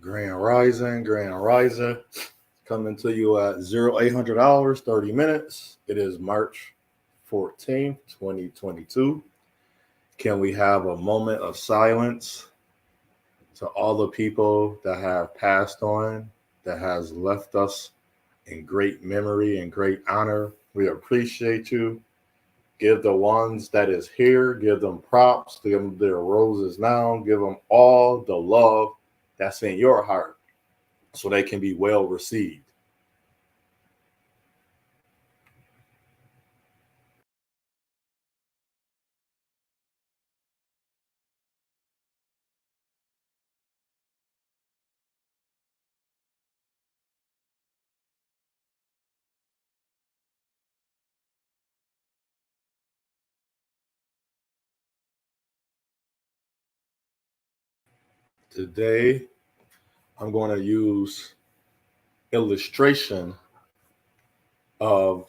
Grand Rising, coming to you at 0800 hours, 30 minutes. It is March 14th, 2022. Can we have a moment of silence to all the people that have passed on, that has left us in great memory and great honor? We appreciate you. Give the ones that is here, give them props, give them their roses now, give them all the love that's in your heart so they can be well received. Today, I'm going to use illustration of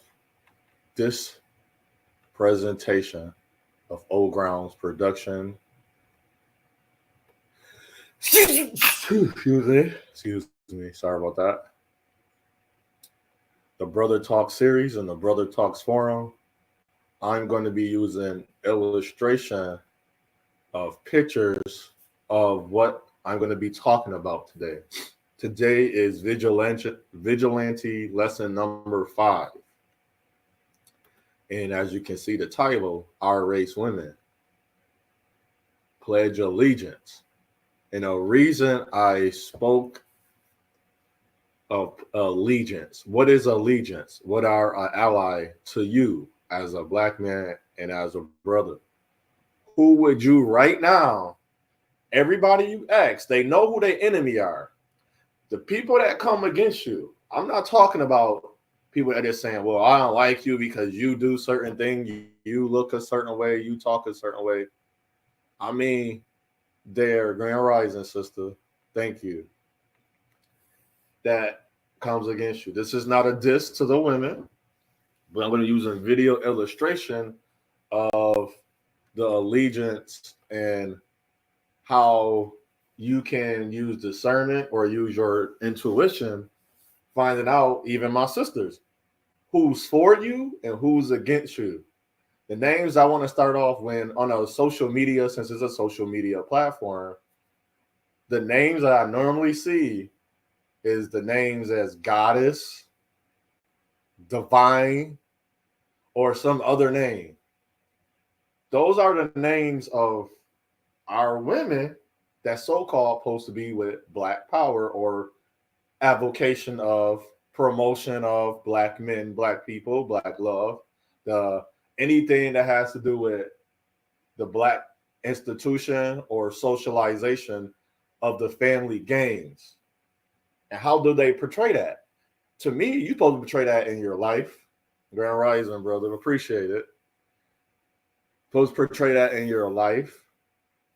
this presentation of OGroundz Production. Excuse me. Sorry about that. The Brotha Talk series and the Brotha Talks forum. I'm going to be using illustration of pictures of what I'm going to be talking about today. Today is Vigilante lesson number 5. And as you can see the title, Our Race Women, Pledge Allegiance. And the reason I spoke of allegiance, what is allegiance? What are an ally to you as a black man and as a brother? Who would you right now, everybody you ask, they know who their enemy are. The people that come against you, I'm not talking about people that are saying, well, I don't like you because you do certain things, you look a certain way, you talk a certain way. I mean, there, Grand Rising sister, thank you. That comes against you. This is not a diss to the women, but I'm going to use a video illustration of the allegiance and how you can use discernment or use your intuition, finding out, even my sisters, who's for you and who's against you. The names I want to start off when on a social media, since it's a social media platform, the names that I normally see is the names as goddess, divine, or some other name. Those are the names of our women that so-called supposed to be with Black power or avocation of promotion of Black men, Black people, Black love, anything that has to do with the Black institution or socialization of the family gains. And how do they portray that? To me, you're supposed to portray that in your life. Grand Rising, brother, appreciate it. Supposed to portray that in your life,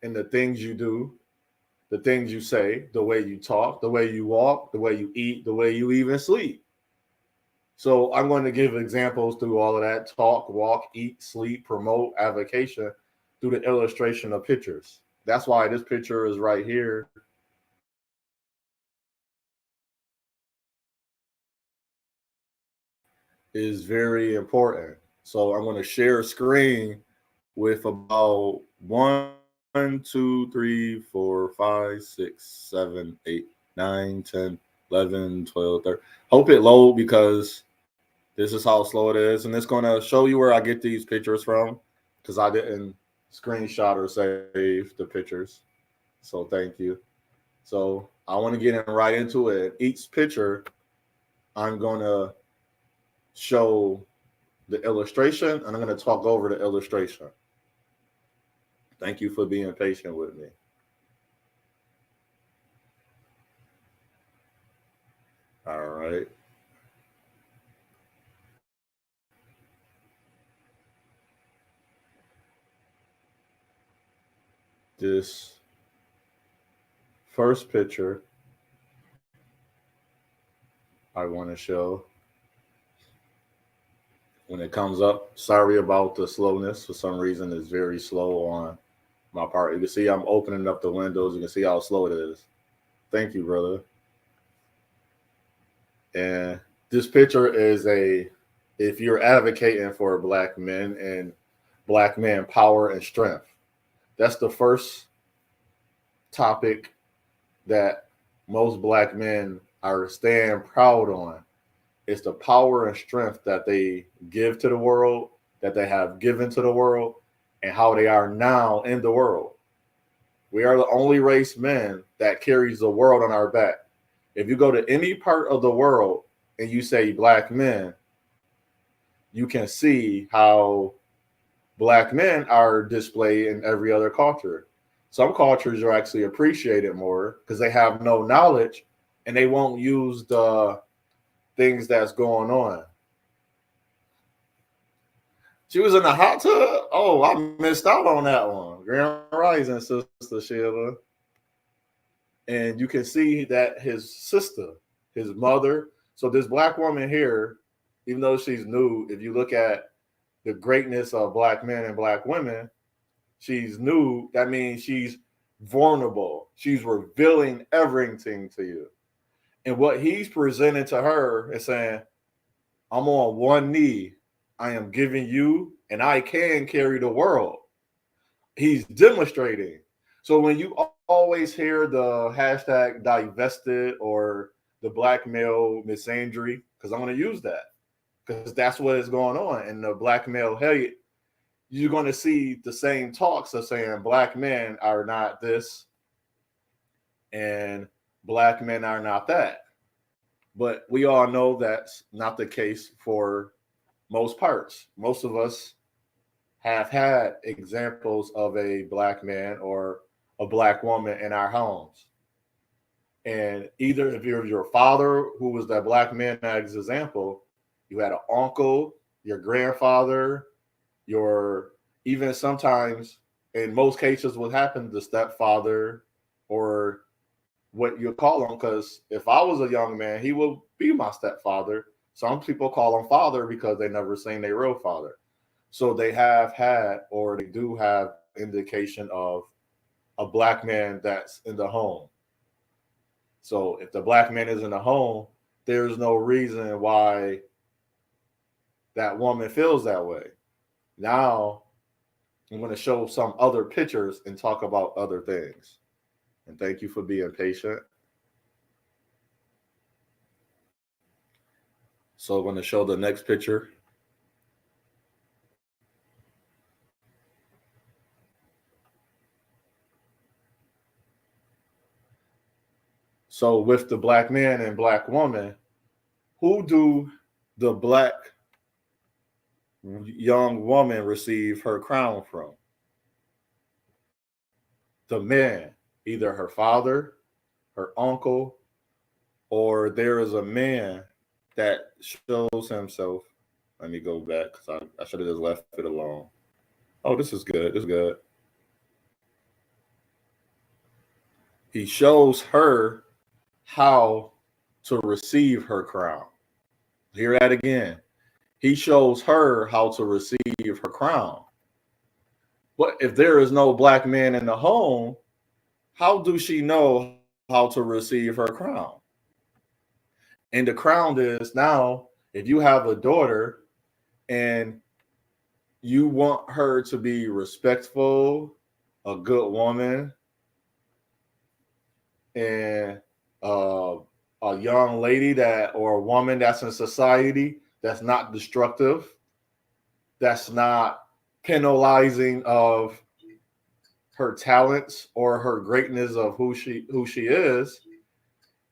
in the things you do, the things you say, the way you talk, the way you walk, the way you eat, the way you even sleep. So I'm going to give examples through all of that: talk, walk, eat, sleep, promote, avocation, through the illustration of pictures. That's why this picture is right here. Is very important. So I'm going to share a screen with about 1, 2, 3, 4, 5, 6, 7, 8, 9, 10, 11, 12, 13. Hope it load because this is how slow it is. And it's going to show you where I get these pictures from because I didn't screenshot or save the pictures. So thank you. So I want to get right into it. Each picture, I'm going to show the illustration and I'm going to talk over the illustration. Thank you for being patient with me. All right. This first picture I want to show, when it comes up, sorry about the slowness. For some reason, it's very slow on my part. You can see I'm opening up the windows. You can see how slow it is. Thank you, brother. And this picture is if you're advocating for black men and black man power and strength, that's the first topic that most black men are staying proud on. It's the power and strength that they give to the world, that they have given to the world, and how they are now in the world. We are the only race men that carries the world on our back. If you go to any part of the world and you say black men, you can see how black men are displayed in every other culture. Some cultures are actually appreciated more because they have no knowledge and they won't use the things that's going on. She was in the hot tub? Oh, I missed out on that one. Grand Rising, Sister Sheila. And you can see that his sister, his mother. So this black woman here, even though she's new, if you look at the greatness of black men and black women, she's new. That means she's vulnerable. She's revealing everything to you. And what he's presenting to her is saying, I'm on one knee. I am giving you, and I can carry the world. He's demonstrating. So when you always hear the hashtag divested or the black male misandry, because I'm going to use that, because that's what is going on. And the black male hate, you're going to see the same talks of saying black men are not this and black men are not that. But we all know that's not the case for most parts. Most of us have had examples of a black man or a black woman in our homes. And either if you're your father, who was that black man as example, you had an uncle, your grandfather, your even sometimes in most cases what happened, the stepfather or what you call him, because if I was a young man, he would be my stepfather. Some people call him father because they never seen their real father. So they have had, or they do have indication of a black man that's in the home. So if the black man is in the home, there's no reason why that woman feels that way. Now, I'm going to show some other pictures and talk about other things. And thank you for being patient. So I'm going to show the next picture. So with the black man and black woman, who do the black young woman receive her crown from? The man, either her father, her uncle, or there is a man that shows himself. Let me go back because I should have just left it alone. Oh, this is good. This is good. He shows her how to receive her crown. Hear that again. He shows her how to receive her crown. But if there is no black man in the home, how do she know how to receive her crown? And the crown is now, if you have a daughter and you want her to be respectful, a good woman, and a young lady that, or a woman that's in society that's not destructive, that's not penalizing of her talents or her greatness of who she is,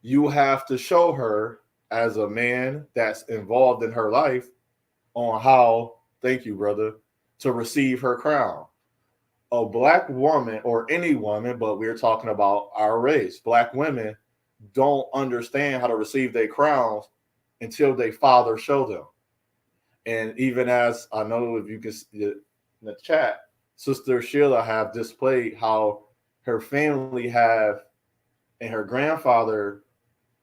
you have to show her as a man that's involved in her life on how, thank you, brother, to receive her crown. A black woman or any woman, but we're talking about our race, black women don't understand how to receive their crowns until their father show them. And even as I know, if you can see it in the chat, Sister Sheila have displayed how her family have and her grandfather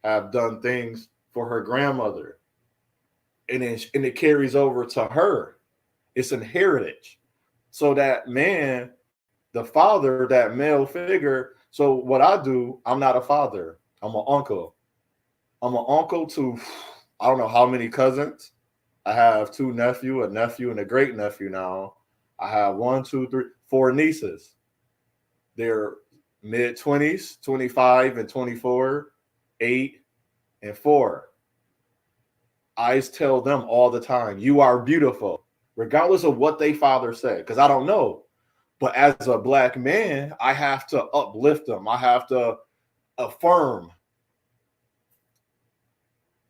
have done things for her grandmother. And it carries over to her. It's an heritage. So that man, the father, that male figure. So what I do, I'm not a father. I'm an uncle. I'm an uncle to I don't know how many cousins. I have 2 nephews, a nephew, and a great nephew now. I have 1, 2, 3, 4 nieces. They're mid-20s, 25 and 24, 8 and 4. I tell them all the time, you are beautiful, regardless of what they father said, because I don't know. But as a black man, I have to uplift them. I have to affirm.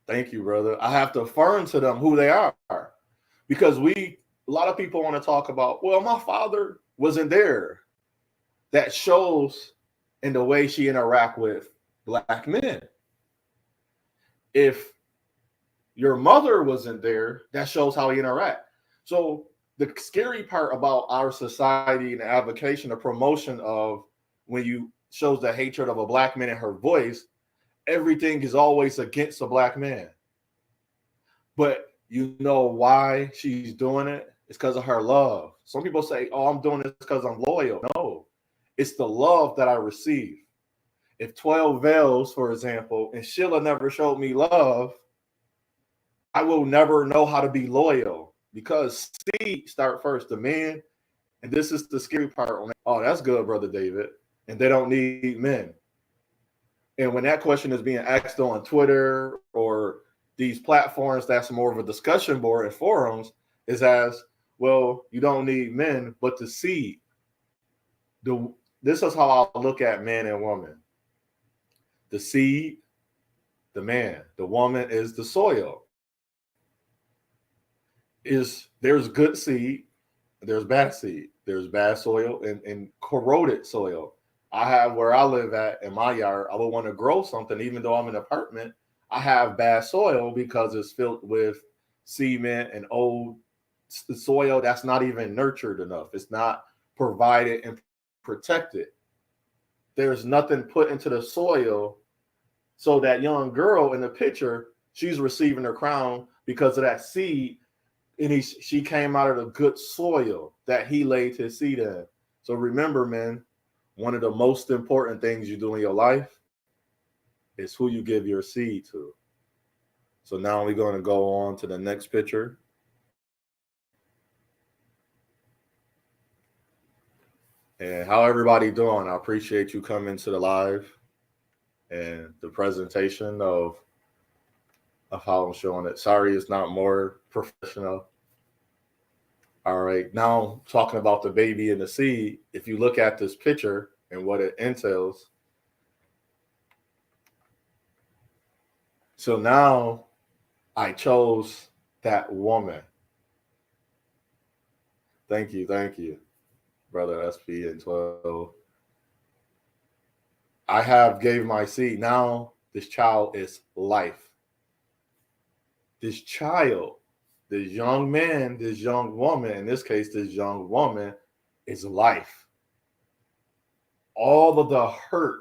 Thank you, brother. I have to affirm to them who they are. Because a lot of people want to talk about, well, my father wasn't there. That shows in the way she interact with black men. If your mother wasn't there, that shows how he interact. So the scary part about our society and the advocacy, the promotion of when you shows the hatred of a black man in her voice, everything is always against a black man. But you know why she's doing it? It's because of her love. Some people say, oh, I'm doing this because I'm loyal. No, it's the love that I receive. If 12 veils, for example, and Sheila never showed me love, I will never know how to be loyal, because seed start first, the man. And this is the scary part. Oh, that's good, Brother David. And they don't need men. And when that question is being asked on Twitter or these platforms that's more of a discussion board and forums, is as, well, you don't need men, but the seed. This is how I look at man and woman. The seed, the man. The woman is the soil. There's good seed, there's bad seed. There's bad soil and corroded soil. I have where I live at in my yard, I would want to grow something, even though I'm in an apartment. I have bad soil because it's filled with cement and old soil that's not even nurtured enough. It's not provided and protected. There's nothing put into the soil. So that young girl in the picture, she's receiving her crown because of that seed. And she came out of the good soil that he laid his seed in. So remember, man, one of the most important things you do in your life is who you give your seed to. So now we're going to go on to the next picture. And how everybody doing? I appreciate you coming to the live and the presentation of how I'm showing it. Sorry, it's not more professional. All right, now talking about the baby and the seed. If you look at this picture and what it entails. So now I chose that woman. Thank you, brother SP and 12. I have gave my seed. Now this child is life. This child, this young man, this young woman, in this case, this young woman is life. All of the hurt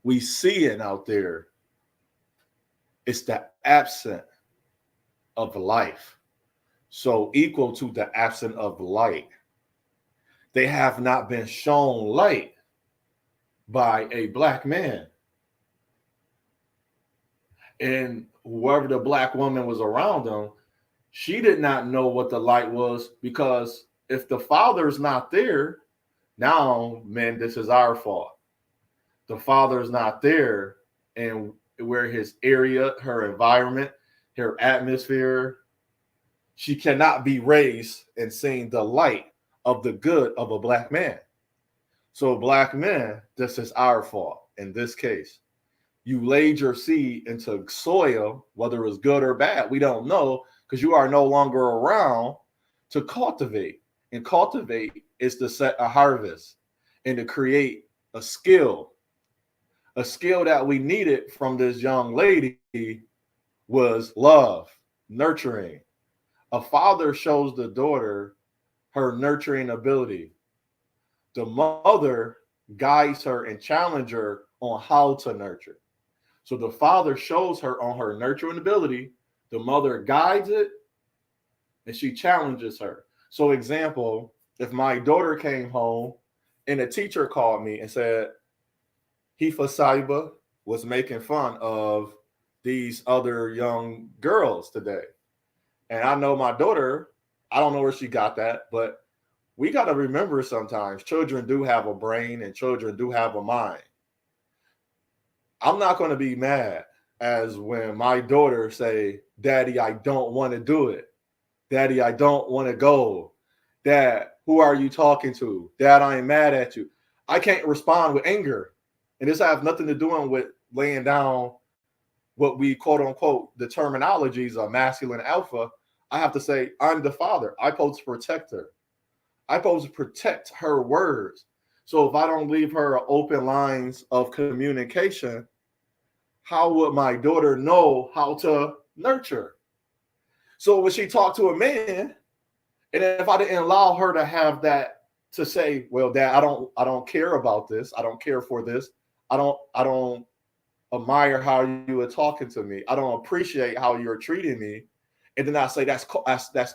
we seeing out there, it's the absence of life. So equal to the absence of light. They have not been shown light by a black man. And whoever the black woman was around them, she did not know what the light was, because if the father's not there, now, man, this is our fault. The father's not there, and where his area, her environment, her atmosphere, she cannot be raised and seeing the light of the good of a black man. So black men, this is our fault in this case. You laid your seed into soil, whether it was good or bad, we don't know, because you are no longer around to cultivate. And cultivate is to set a harvest and to create a skill. A skill that we needed from this young lady was love, nurturing. A father shows the daughter her nurturing ability. The mother guides her and challenges her on how to nurture. So the father shows her on her nurturing ability, the mother guides it, and she challenges her. So example, if my daughter came home and a teacher called me and said, Hifa Saiba, was making fun of these other young girls today. And I know my daughter, I don't know where she got that, but we got to remember sometimes children do have a brain and children do have a mind. I'm not going to be mad as when my daughter say, Daddy, I don't want to do it. Daddy, I don't want to go. Dad, who are you talking to? Dad, I am mad at you. I can't respond with anger. And this has nothing to do with laying down what we quote unquote, the terminologies of masculine alpha. I have to say, I'm the father. I'm supposed to protect her. I'm supposed to protect her words. So if I don't leave her open lines of communication, how would my daughter know how to nurture? So when she talked to a man, and if I didn't allow her to have that to say, well, Dad, I don't care about this. I don't care for this. I don't admire how you were talking to me. I don't appreciate how you're treating me. And then I say that's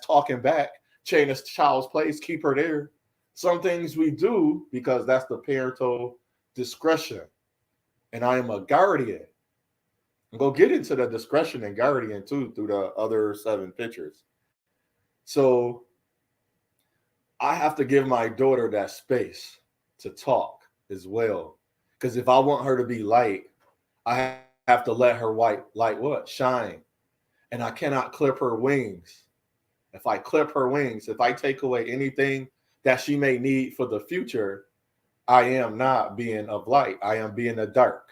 talking back, change this child's place, keep her there. Some things we do because that's the parental discretion. And I am a guardian. And go get into the discretion and guardian too through the other 7 pictures. So I have to give my daughter that space to talk as well. Because if I want her to be light, I have to let her light what? Shine. And I cannot clip her wings. If I clip her wings, if I take away anything that she may need for the future, I am not being of light. I am being of dark.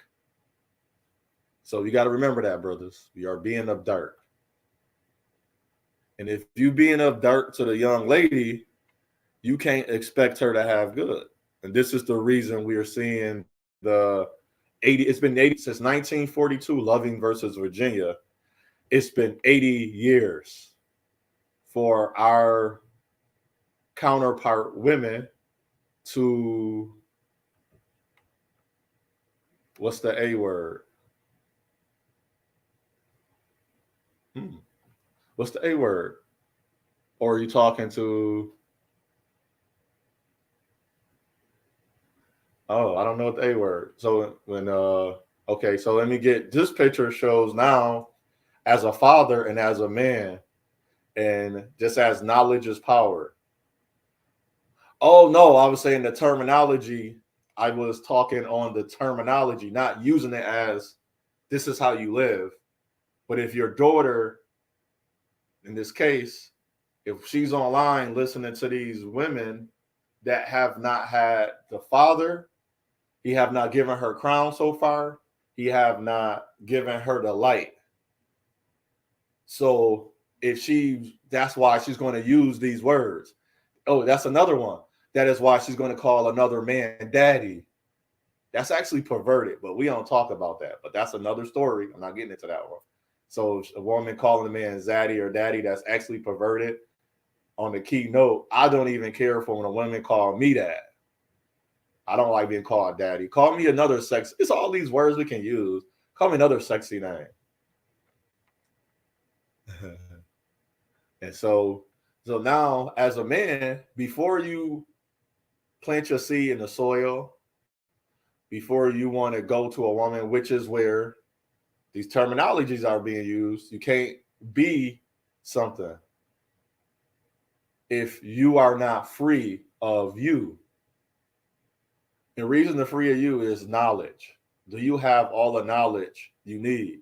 So you got to remember that, brothers. We are being of dark. And if you being of dark to the young lady, you can't expect her to have good. And this is the reason we are seeing the 80. It's been 80 since 1942, Loving versus Virginia. It's been 80 years for our counterpart women to, what's the A word? What's the A word? Or are you talking to, oh, I don't know what the A word. So when, okay, so let me get, this picture shows now as a father and as a man, and just as knowledge is power. Oh, no, I was saying the terminology. I was talking on the terminology, not using it as this is how you live. But if your daughter, in this case, if she's online listening to these women that have not had the father, he have not given her crown so far, he have not given her the light. So if that's why she's going to use these words. Oh, that's another one. That is why she's going to call another man daddy. That's actually perverted, but we don't talk about that. But that's another story. I'm not getting into that one. So a woman calling a man zaddy or daddy, that's actually perverted. On the keynote, I don't even care for when a woman call me that. I don't like being called daddy. Call me another sex. It's all these words we can use. Call me another sexy name. And so now as a man, before you plant your seed in the soil, before you want to go to a woman, which is where these terminologies are being used, you can't be something if you are not free of you. The reason to free of you is knowledge. Do you have all the knowledge you need?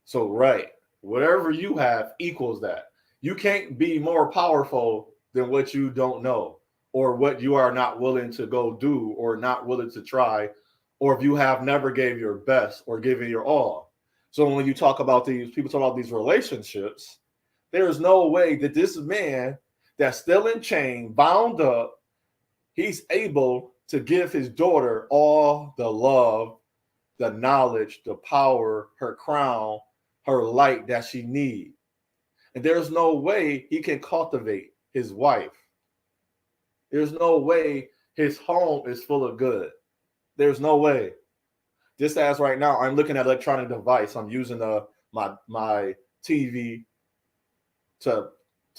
So, right, whatever you have equals that. You can't be more powerful than what you don't know, or what you are not willing to go do, or not willing to try, or if you have never gave your best or given your all. So when you talk about these, people talk about these relationships, there's no way that this man that's still in chain, bound up, he's able to give his daughter all the love, the knowledge, the power, her crown, her light that she needs. And there's no way he can cultivate his wife. There's no way his home is full of good. There's no way. Just as right now, I'm looking at an electronic device. I'm using my TV to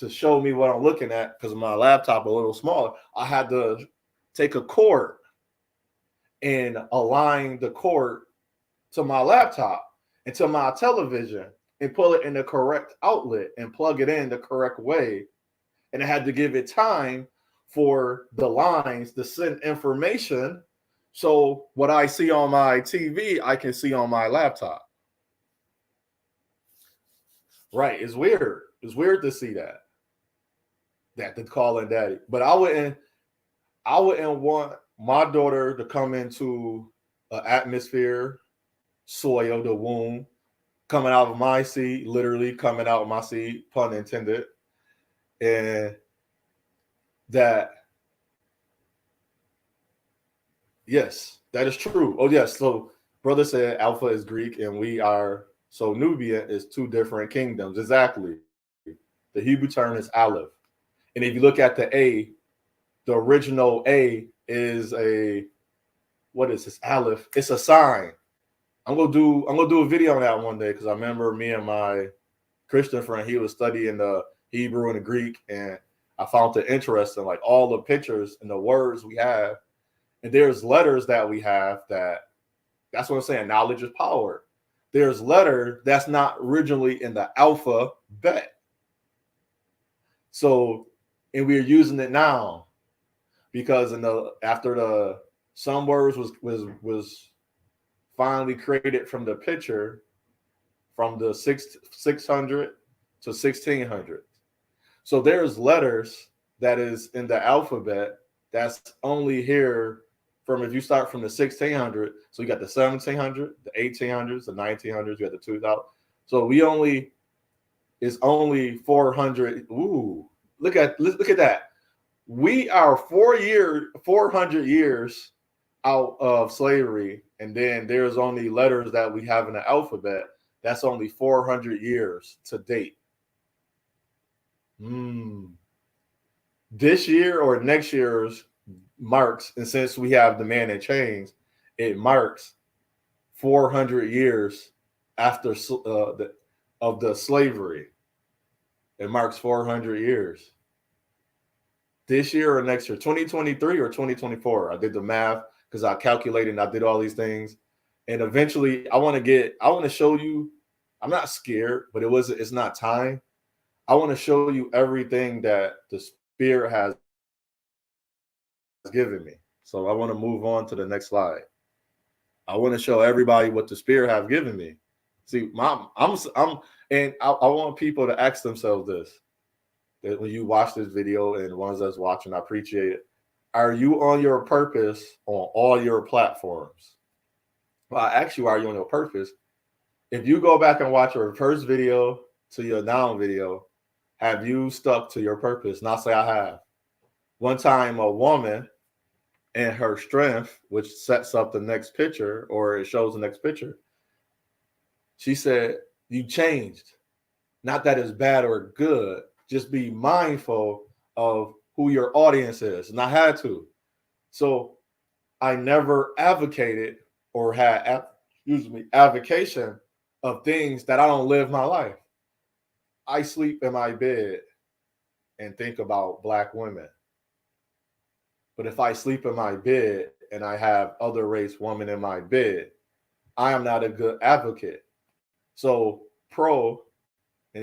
show me what I'm looking at because my laptop a little smaller. I had to take a cord and align the cord to my laptop and to my television and pull it in the correct outlet and plug it in the correct way. And I had to give it time for the lines to send information. So what I see on my TV, I can see on my laptop. Right. It's weird. It's weird to see that. That to call in daddy. But I wouldn't want my daughter to come into an atmosphere, soil, the womb, coming out of my seed, literally coming out of my seed, pun intended. And that, yes, that is true. Oh, yes. So brother said Alpha is Greek and we are, so Nubian is two different kingdoms. Exactly. The Hebrew term is Aleph. And if you look at the A, the original A is a, what is this? Aleph. It's a sign. I'm gonna do a video on that one day because I remember me and my Christian friend, he was studying the Hebrew and the Greek, and I found it interesting, like all the pictures and the words we have, and there's letters that we have that's what I'm saying. Knowledge is power. There's letter that's not originally in the alphabet. So, and we're using it now because after some words was finally created from the picture from the 600 to 1600. So there's letters that is in the alphabet that's only here from, if you start from the 1600, so you got the 1700, the 1800s, the 1900s, you got the 2000. So it's only 400. Ooh, look at that. We are 400 years out of slavery, and then there's only letters that we have in the alphabet. That's only 400 years to date. This year or next year's marks, and since we have the man in chains, it marks 400 years after of the slavery. It marks 400 years. This year or next year, 2023 or 2024. I did the math because I calculated and I did all these things. And eventually I want to show you, I'm not scared, but it's not time. I want to show you everything that the Spirit has given me. So I want to move on to the next slide. I want to show everybody what the Spirit has given me. See, and I want people to ask themselves this. That when you watch this video and the ones that's watching, I appreciate it. Are you on your purpose on all your platforms? Well, I ask you, are you on your purpose? If you go back and watch your first video to your now video, have you stuck to your purpose? And I'll say I have. One time a woman and her strength, which sets up the next picture or it shows the next picture, she said, you changed. Not that it's bad or good. Just be mindful of who your audience is. And I had to. So I never advocated or had, avocation of things that I don't live my life. I sleep in my bed and think about Black women. But if I sleep in my bed and I have other race women in my bed, I am not a good advocate. So and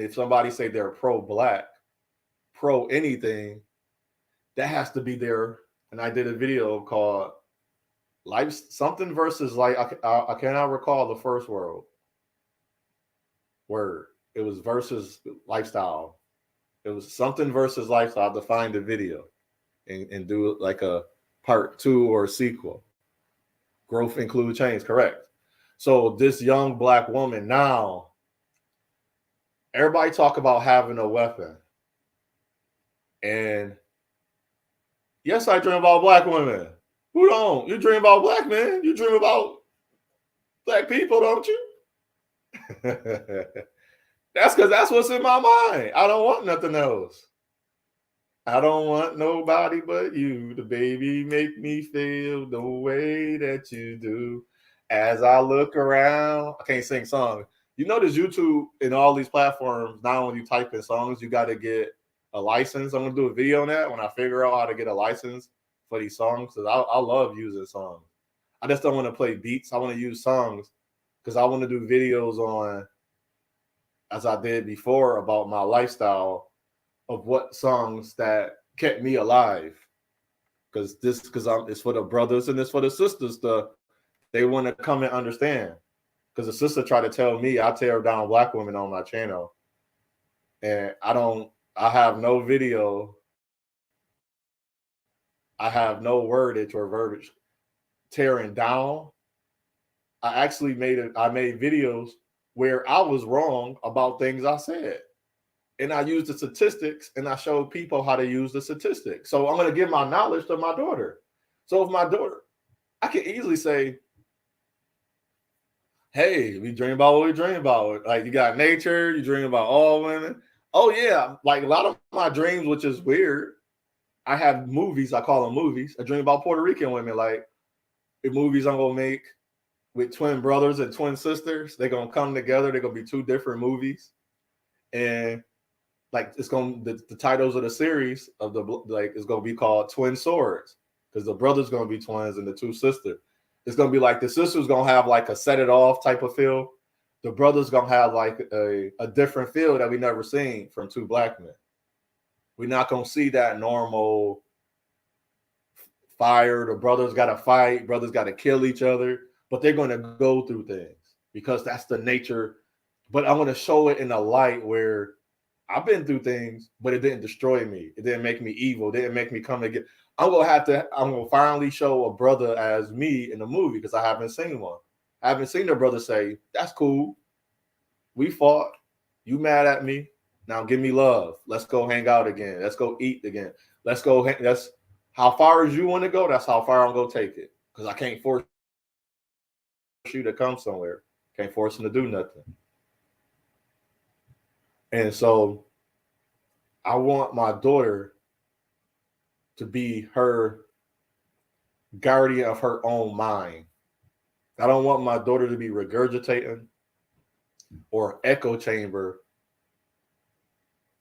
if somebody say they're pro-Black, pro anything, that has to be there. And I did a video called Life something versus like I cannot recall the first word. It was versus lifestyle. It was something versus lifestyle to find the video and do like a part 2 or a sequel. Growth include change, correct. So this young Black woman now, everybody talk about having a weapon. And yes, I dream about Black women. Who don't? You dream about Black men. You dream about Black people, don't you? That's because that's what's in my mind. I don't want nothing else. I don't want nobody but you. The baby make me feel the way that you do. As I look around, I can't sing songs. You know, there's YouTube and all these platforms. Now, when you type in songs, you got to get a license. I'm gonna do a video on that when I figure out how to get a license for these songs because I love using songs. I just don't want to play beats. I want to use songs because I want to do videos on, as I did before, about my lifestyle of what songs that kept me alive. Because it's for the brothers and it's for the sisters. They want to come and understand. Because the sister tried to tell me I tear down black women on my channel, and I have no video. I have no wordage or verbiage tearing down. I made videos where I was wrong about things I said. And I used the statistics and I showed people how to use the statistics. So I'm going to give my knowledge to my daughter. So if my daughter, I can easily say, hey, we dream about what we dream about. Like, you got nature, you dream about all women. Oh yeah, like a lot of my dreams, which is weird. I have movies, I call them movies. I dream about Puerto Rican women. Like, the movies I'm gonna make with twin brothers and twin sisters, they're gonna come together. They're gonna be two different movies, and like the titles of the series of it's gonna be called Twin Swords, because the brother's gonna be twins and the two sisters. It's gonna be like the sister's gonna have like a set it off type of feel. The brother's gonna have like a different feel that we never seen from two black men. We're not gonna see that normal fire. The brothers gotta fight, brothers gotta kill each other, but they're gonna go through things because that's the nature. But I'm gonna show it in a light where I've been through things, but it didn't destroy me. It didn't make me evil. It didn't make me come again. I'm gonna finally show a brother as me in the movie, because I haven't seen one. I haven't seen a brother say, that's cool. We fought. You mad at me. Now give me love. Let's go hang out again. Let's go eat again. Let's go. That's how far as you want to go. That's how far I'm going to take it. Because I can't force you to come somewhere. Can't force them to do nothing. And so I want my daughter to be her guardian of her own mind. I don't want my daughter to be regurgitating or echo chamber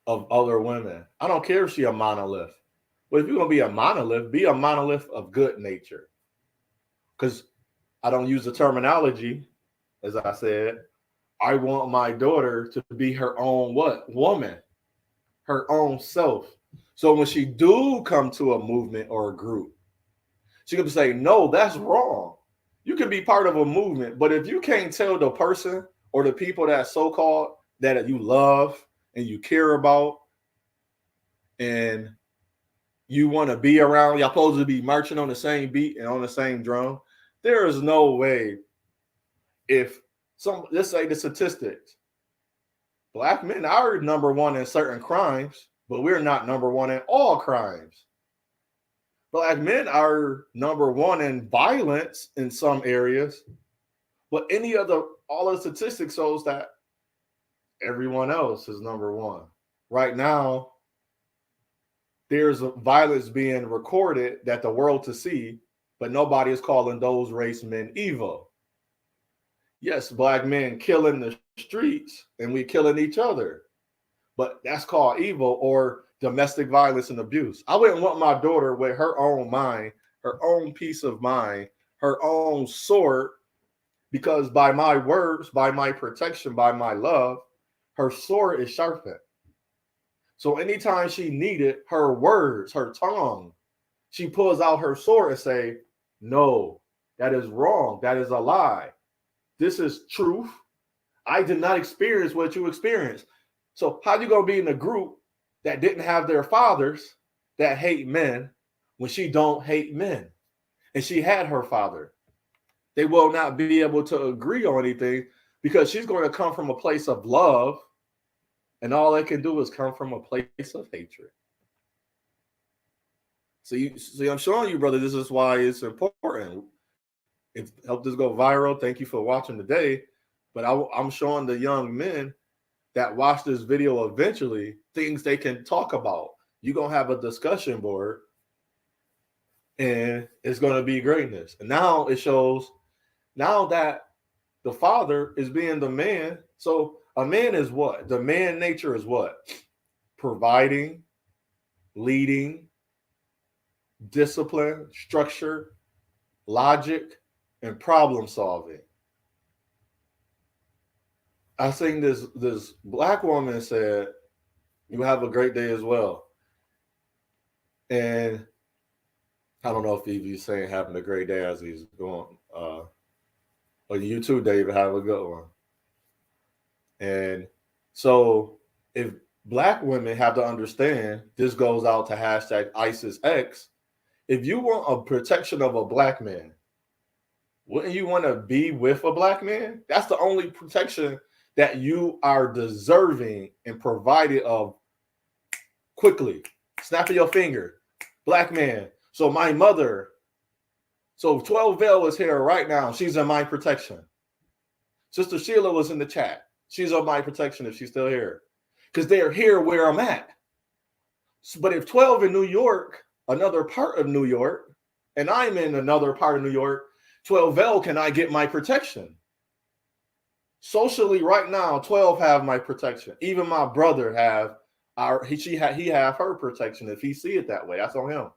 of other women. I don't care if she's a monolith. But if you're going to be a monolith of good nature. Because I don't use the terminology, as I said. I want my daughter to be her own what? Woman. Her own self. So when she do come to a movement or a group, she can say, no, that's wrong. You can be part of a movement, but if you can't tell the person or the people that so-called that you love and you care about and you want to be around, y'all supposed to be marching on the same beat and on the same drum, there is no way. If let's say the statistics, black men are number one in certain crimes, but we're not number one in all crimes. Black men are number one in violence in some areas, but all the statistics shows that everyone else is number one. Right now, there's violence being recorded that the world to see, but nobody is calling those race men evil. Yes, black men killing the streets and we killing each other, but that's called evil or domestic violence and abuse. I wouldn't want my daughter with her own mind, her own peace of mind, her own sword, because by my words, by my protection, by my love, her sword is sharpened. So anytime she needed her words, her tongue, she pulls out her sword and say, no, that is wrong. That is a lie. This is truth. I did not experience what you experienced. So how you going to be in a group that didn't have their fathers that hate men when she don't hate men? And she had her father. They will not be able to agree on anything because she's going to come from a place of love, and all they can do is come from a place of hatred. So I'm showing you, brother, this is why it's important. It helped this go viral. Thank you for watching today. But I'm showing the young men that watch this video eventually things they can talk about. You're going to have a discussion board, and it's going to be greatness. And now it shows, now that the father is being the man. So a man is what? The man nature is what? Providing, leading, discipline, structure, logic, and problem solving. I seen this black woman said, "You have a great day as well." And I don't know if he's saying having a great day as he's going. But you too, David, have a good one. And so if black women have to understand, this goes out to hashtag IsisX. If you want a protection of a black man, wouldn't you want to be with a black man? That's the only protection that you are deserving and provided of quickly. Snap of your finger. Black man. So my mother, so 12 Veil is here right now. She's in my protection. Sister Sheila was in the chat. She's on my protection if she's still here. Because they're here where I'm at. But if 12 in New York, another part of New York, and I'm in another part of New York, 12 Veil, can I get my protection? Socially, right now, 12 have my protection. Even my brother have he have her protection. If he see it that way, that's on him.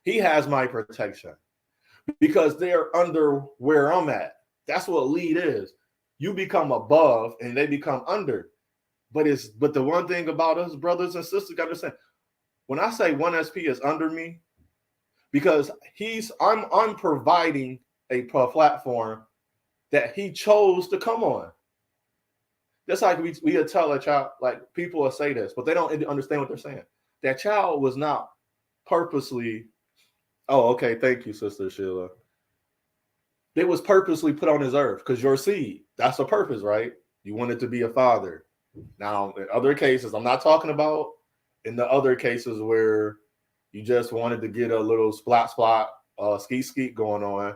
He has my protection because they're under where I'm at. That's what lead is. You become above and they become under. But the one thing about us brothers and sisters, gotta understand, when I say 1SP is under me, because I'm providing a platform that he chose to come on. That's like we tell a child, like people will say this, but they don't understand what they're saying. That child was not purposely. Oh, okay. Thank you, Sister Sheila. It was purposely put on this earth because your seed. That's a purpose, right? You wanted to be a father. Now, in other cases, I'm not talking about in the other cases where you just wanted to get a little splat, skeet going on,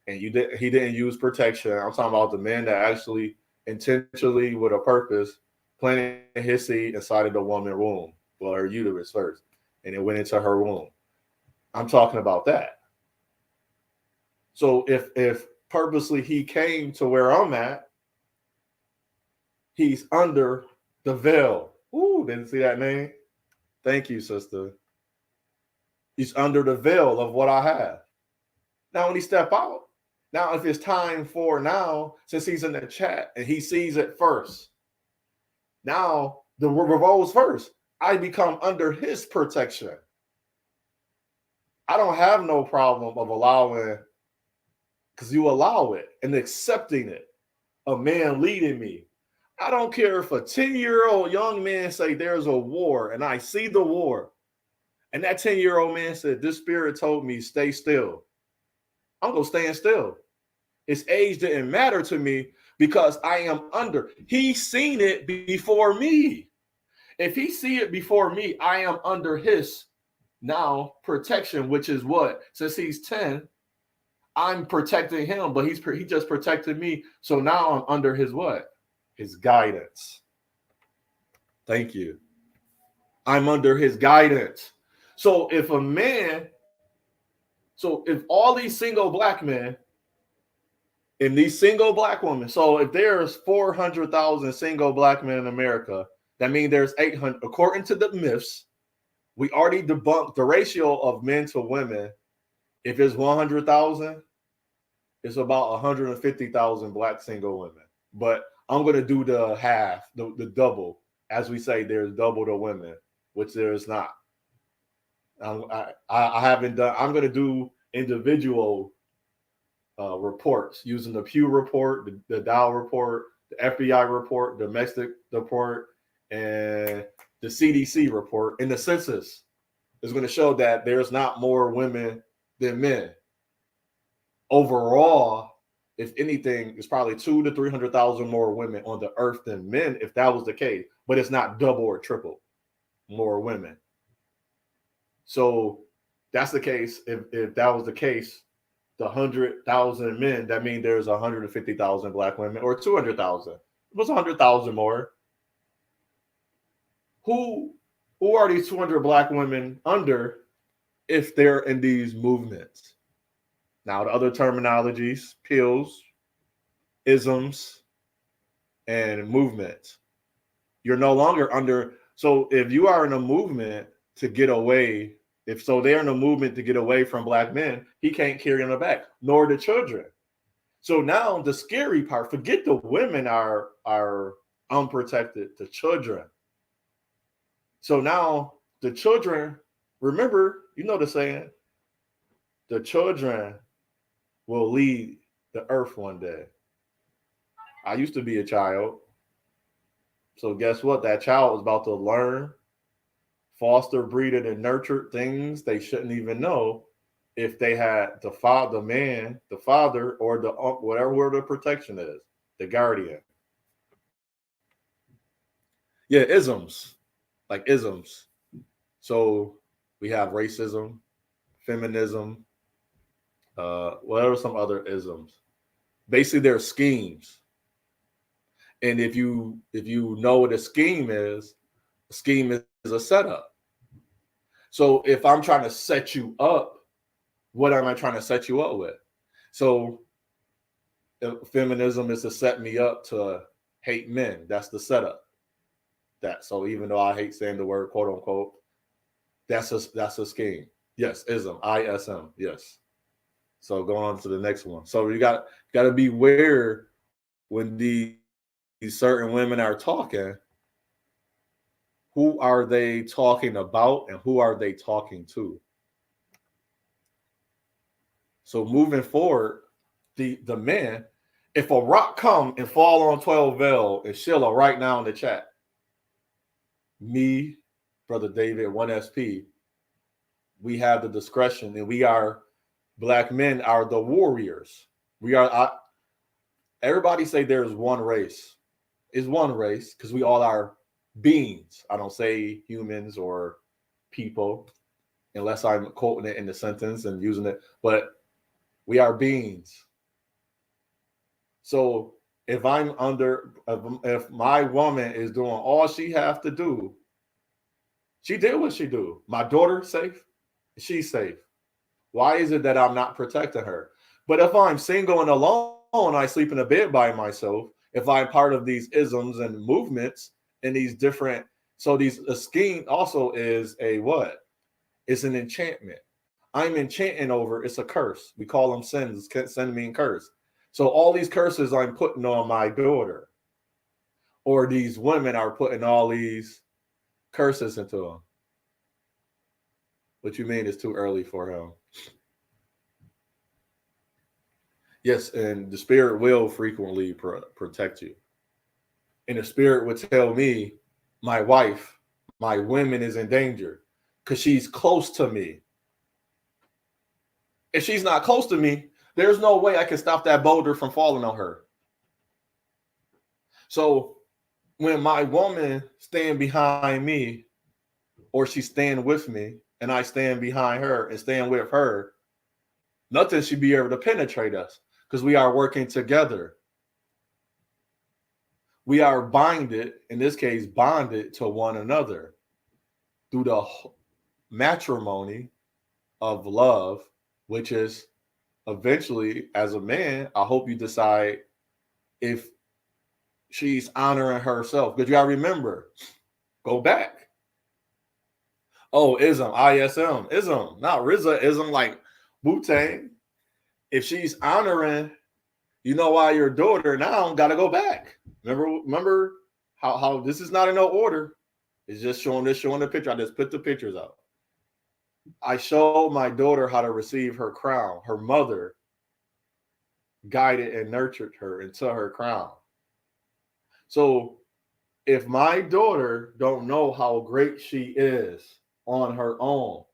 and he didn't use protection. I'm talking about the men that actually intentionally with a purpose planted his seed inside of the woman's womb, well, her uterus first, and it went into her womb. I'm talking about that. So if purposely he came to where I'm at, he's under the veil. Ooh, didn't see that name? Thank you, sister. He's under the veil of what I have. Now when he step out, now if it's time for now, since he's in the chat and he sees it first, now the revolves first. I become under his protection. I don't have no problem of allowing, because you allow it and accepting it. A man leading me. I don't care if a 10-year-old young man say there's a war and I see the war. And that 10-year-old man said, this spirit told me stay still. I'm going to stand still. His age didn't matter to me because I am under. He's seen it before me. If he see it before me, I am under his now protection, which is what? Since he's 10, I'm protecting him, but he just protected me. So now I'm under his what? His guidance. Thank you. I'm under his guidance. So if all these single black men and these single black women, so if there's 400,000 single black men in America, that means there's 800, according to the myths, we already debunked the ratio of men to women. If it's 100,000, it's about 150,000 black single women. But I'm going to do the half, the double. As we say, there's double the women, which there is not. I haven't done. I'm going to do individual reports using the Pew report, the Dow report, the FBI report, the domestic report, and the CDC report. And the census is going to show that there's not more women than men. Overall, if anything, it's probably 200,000 to 300,000 more women on the earth than men, if that was the case. But it's not double or triple more women. So that's the case. If that was the case, the 100,000 men, that means there's 150,000 black women, or 200,000. It was 100,000 more. Who are these 200 black women under if they're in these movements? Now, the other terminologies, pills, isms, and movements. You're no longer under. So if you are in a movement to get away, they're in a movement to get away from black men, he can't carry them back, nor the children. So now the scary part, forget the women are unprotected, the children. So now the children, remember, you know the saying, the children will lead the earth one day. I used to be a child. So guess what? That child was about to learn, foster, breeded, and nurtured things they shouldn't even know if they had the father, the man, the father, or the whatever the protection is, the guardian. Yeah, isms, like isms. So we have racism, feminism, what are some other isms? Basically, they're schemes. And if you know what a scheme is a setup. So if I'm trying to set you up, what am I trying to set you up with? So feminism is to set me up to hate men. That's the setup. That so even though I hate saying the word quote unquote, that's a scheme. Yes, ism, ISM. Yes. So going on to the next one. So you got to be aware when these certain women are talking. Who are they talking about, and who are they talking to? So moving forward, the men, if a rock come and fall on 12 Veil and Sheila right now in the chat, me, Brother David, 1SP, we have the discretion, and we are black men are the warriors. We are. Everybody say there's one race. It's one race because we all are beings. I don't say humans or people unless I'm quoting it in the sentence and using it, but we are beings. So if I'm if my woman is doing all she has to do, she did what she do. My daughter safe, she's safe. Why is it that I'm not protecting her? But if I'm single and alone, I sleep in a bed by myself. If I'm part of these isms and movements and these different, so a scheme also is a what? It's an enchantment. I'm enchanting over, it's a curse. We call them sins, sin mean curse. So all these curses I'm putting on my daughter, or these women are putting all these curses into them. What you mean it's too early for him? Yes, and the spirit will frequently protect you. And the spirit would tell me, my wife, my woman is in danger because she's close to me. If she's not close to me, there's no way I can stop that boulder from falling on her. So when my woman stand behind me, or she stand with me, and I stand behind her and stand with her, nothing should be able to penetrate us because we are working together. We are binded, in this case, bonded to one another through the matrimony of love, which is eventually, as a man, I hope you decide if she's honoring herself. Because you gotta remember, go back. Oh, ism, ISM, ism, not RZA, ism like Wu-Tang. If she's honoring, you know why your daughter now gotta go back. Remember how this is not in no order. It's just showing the picture. I just put the pictures out. I showed my daughter how to receive her crown. Her mother guided and nurtured her into her crown. So if my daughter don't know how great she is on her own,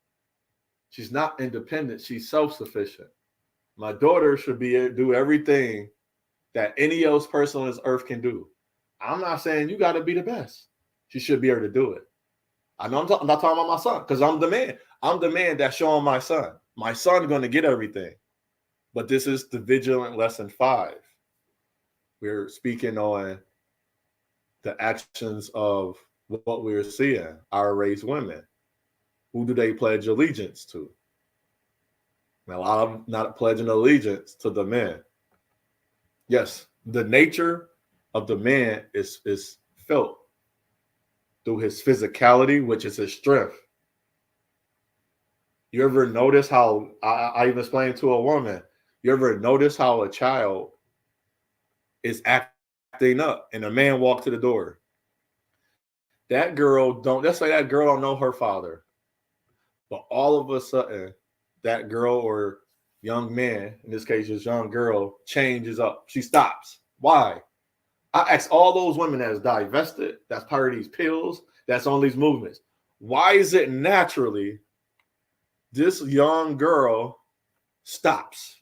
she's not independent, she's self-sufficient. My daughter should be able to do everything that any else person on this earth can do. I'm not saying you got to be the best. She should be able to do it. I'm not talking about my son because I'm the man. I'm the man that's showing my son. My son's going to get everything. But this is the Vigilant lesson 5. We're speaking on the actions of what we're seeing, our race women. Who do they pledge allegiance to? Now, a lot of them not pledging allegiance to the men. Yes, the nature of the man is felt through his physicality, which is his strength. You ever notice how I even explained to a woman, you ever notice how a child is acting up, and a man walked to the door. That girl let's say that girl don't know her father, but all of a sudden, that girl or young man, in this case, this young girl, changes up. She stops. Why? I ask all those women that's divested, that's part of these pills, that's on these movements. Why is it naturally this young girl stops?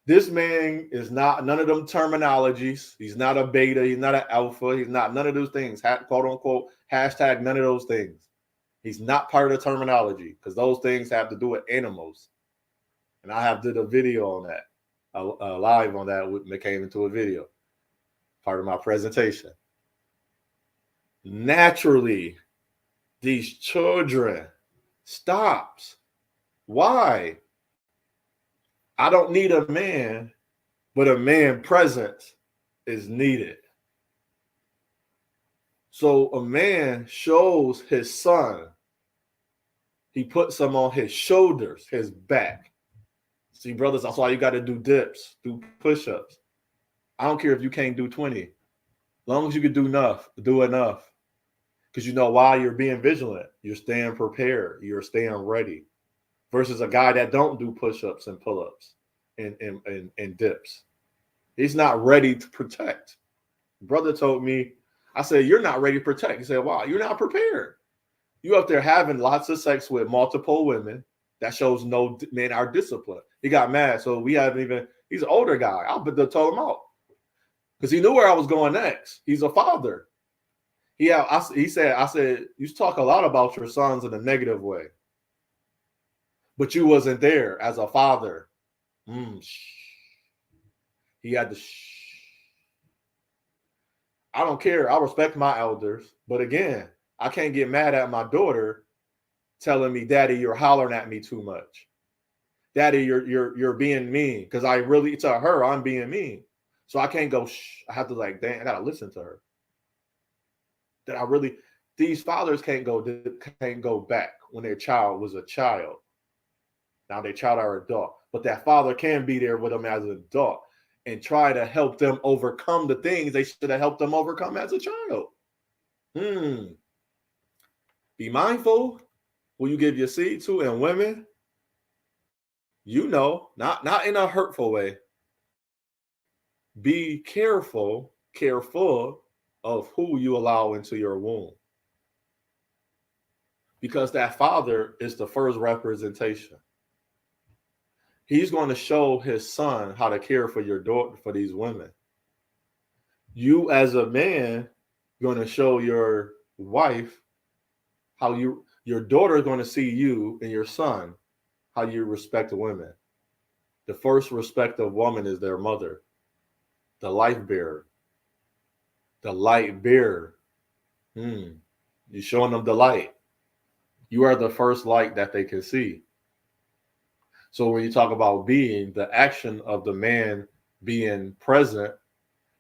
This man is not none of them terminologies. He's not a beta. He's not an alpha. He's not none of those things. Quote unquote, hashtag none of those things. He's not part of the terminology because those things have to do with animals. And I have did a video on that, live on that, that came into a video, part of my presentation. Naturally, these children stops. Why? I don't need a man, but a man presence is needed. So a man shows his son. He puts them on his shoulders, his back. See, brothers, that's why you got to do dips, do push-ups. I don't care if you can't do 20. As long as you can do enough. Because you know why? You're being vigilant. You're staying prepared. You're staying ready. Versus a guy that don't do push-ups and pull-ups and dips. He's not ready to protect. Brother told me, I said, you're not ready to protect. He said, why? You're not prepared. You up there having lots of sex with multiple women. That shows no men are disciplined. He got mad. So we haven't even, he's an older guy. I told him out. Because he knew where I was going next. He's a father. He said, you talk a lot about your sons in a negative way. But you wasn't there as a father. He had to I don't care. I respect my elders. But again, I can't get mad at my daughter telling me, Daddy, you're hollering at me too much. Daddy, you're being mean. Because I really, to her, I'm being mean. So I can't go, shh. I have to like, dang, I got to listen to her. That I really, these fathers can't go back when their child was a child. Now their child are adult. But that father can be there with them as an adult and try to help them overcome the things they should have helped them overcome as a child. Be mindful who you give your seed to, and women, you know, not in a hurtful way. Be careful of who you allow into your womb. Because that father is the first representation. He's going to show his son how to care for your daughter, for these women. You as a man, going to show your wife how your daughter is going to see you and your son, how you respect women. The first respect of woman is their mother, the life bearer. The light bearer. You're showing them the light. You are the first light that they can see. So when you talk about being, the action of the man being present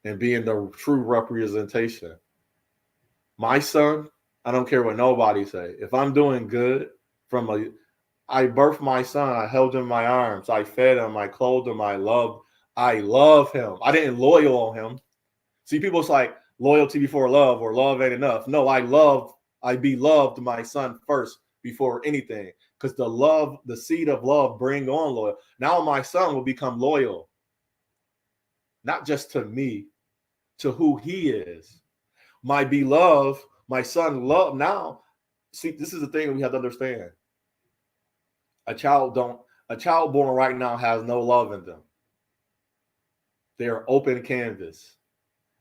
and being the true representation. My son, I don't care what nobody say. If I'm doing good I birthed my son, I held him in my arms, I fed him, I clothed him, I love him. I didn't loyal on him. See, people's like loyalty before love or love ain't enough. No, I beloved my son first before anything. Because the seed of love bring on loyal. Now my son will become loyal. Not just to me, to who he is. My beloved, my son love now. See, this is the thing we have to understand. A child born right now has no love in them. They're open canvas.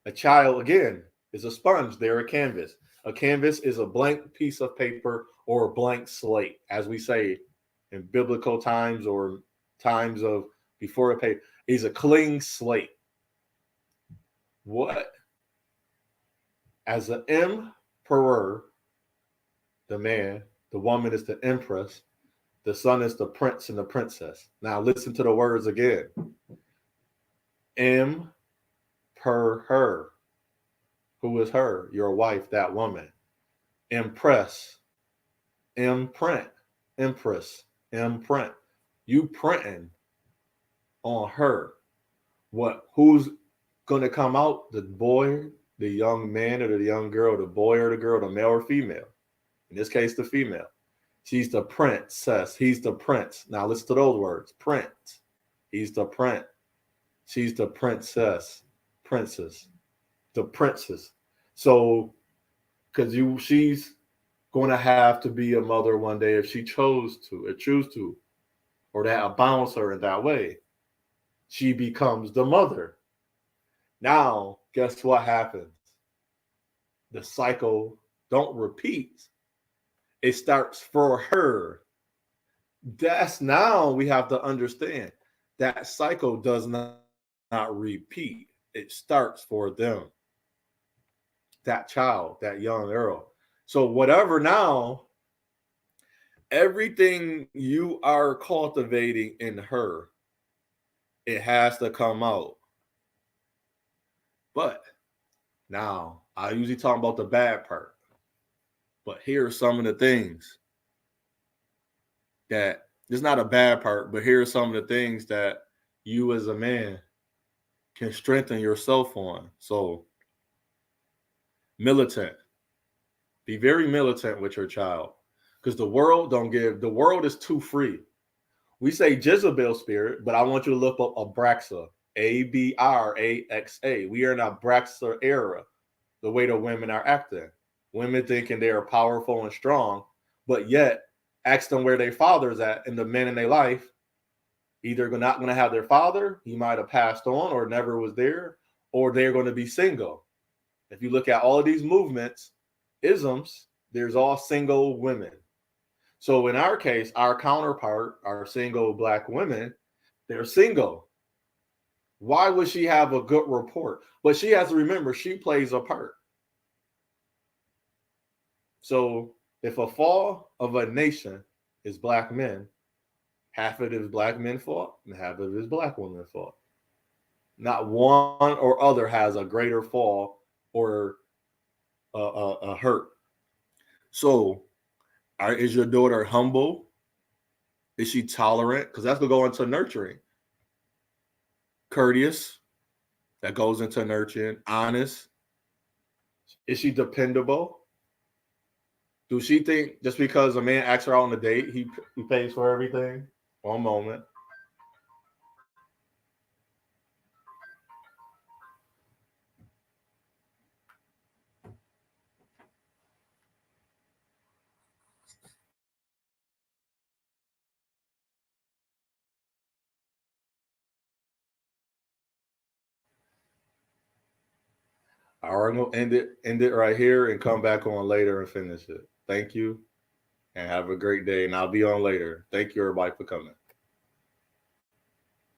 A child, again, is a sponge. They're a canvas. A canvas is a blank piece of paper or a blank slate, as we say in biblical times or times of before a paper. Is a clean slate. What? As an emperor, the man, the woman is the empress, the son is the prince and the princess. Now listen to the words again. Emperor. Who is her? Your wife, that woman. Impress. Imprint. Empress. Imprint. You printing on her. Who's going to come out, the boy, the young man, or the young girl, the boy or the girl, the male or female. In this case, the female. She's the princess. He's the prince. Now listen to those words. Prince. He's the prince. She's the princess. Princess. The princess. So, because she's going to have to be a mother one day if she chose to, or choose to, or that bounce her in that way. She becomes the mother. Now, guess what happens? The cycle don't repeat. It starts for her. That's now we have to understand that cycle does not repeat. It starts for them. That child, that young girl. So whatever now, everything you are cultivating in her, it has to come out. But now I usually talk about the bad part. But here are some of the things that it's not a bad part, but here are some of the things that you as a man can strengthen yourself on. So militant. Be very militant with your child. Because the world is too free. We say Jezebel spirit, but I want you to look up Abraxa. Abraxa. We are in Abraxa era, the way the women are acting. Women thinking they are powerful and strong, but yet ask them where their father's at, and the men in their life either not going to have their father, he might have passed on or never was there, or they're going to be single. If you look at all of these movements, isms, there's all single women. So in our case, our counterpart, our single black women, they're single. Why would she have a good report? But she has to remember she plays a part. So if a fall of a nation is black men, half of it is black men's fault and half of it is black women's fault. Not one or other has a greater fall or a hurt. So is your daughter humble? Is she tolerant? Because that's going to go into nurturing. Courteous. That goes into nurturing. Honest. Is she dependable? Does she think just because a man asks her out on a date, he pays for everything? One moment. All right, I'm gonna end it right here and come back on later and finish it. Thank you and have a great day. And I'll be on later. Thank you everybody for coming.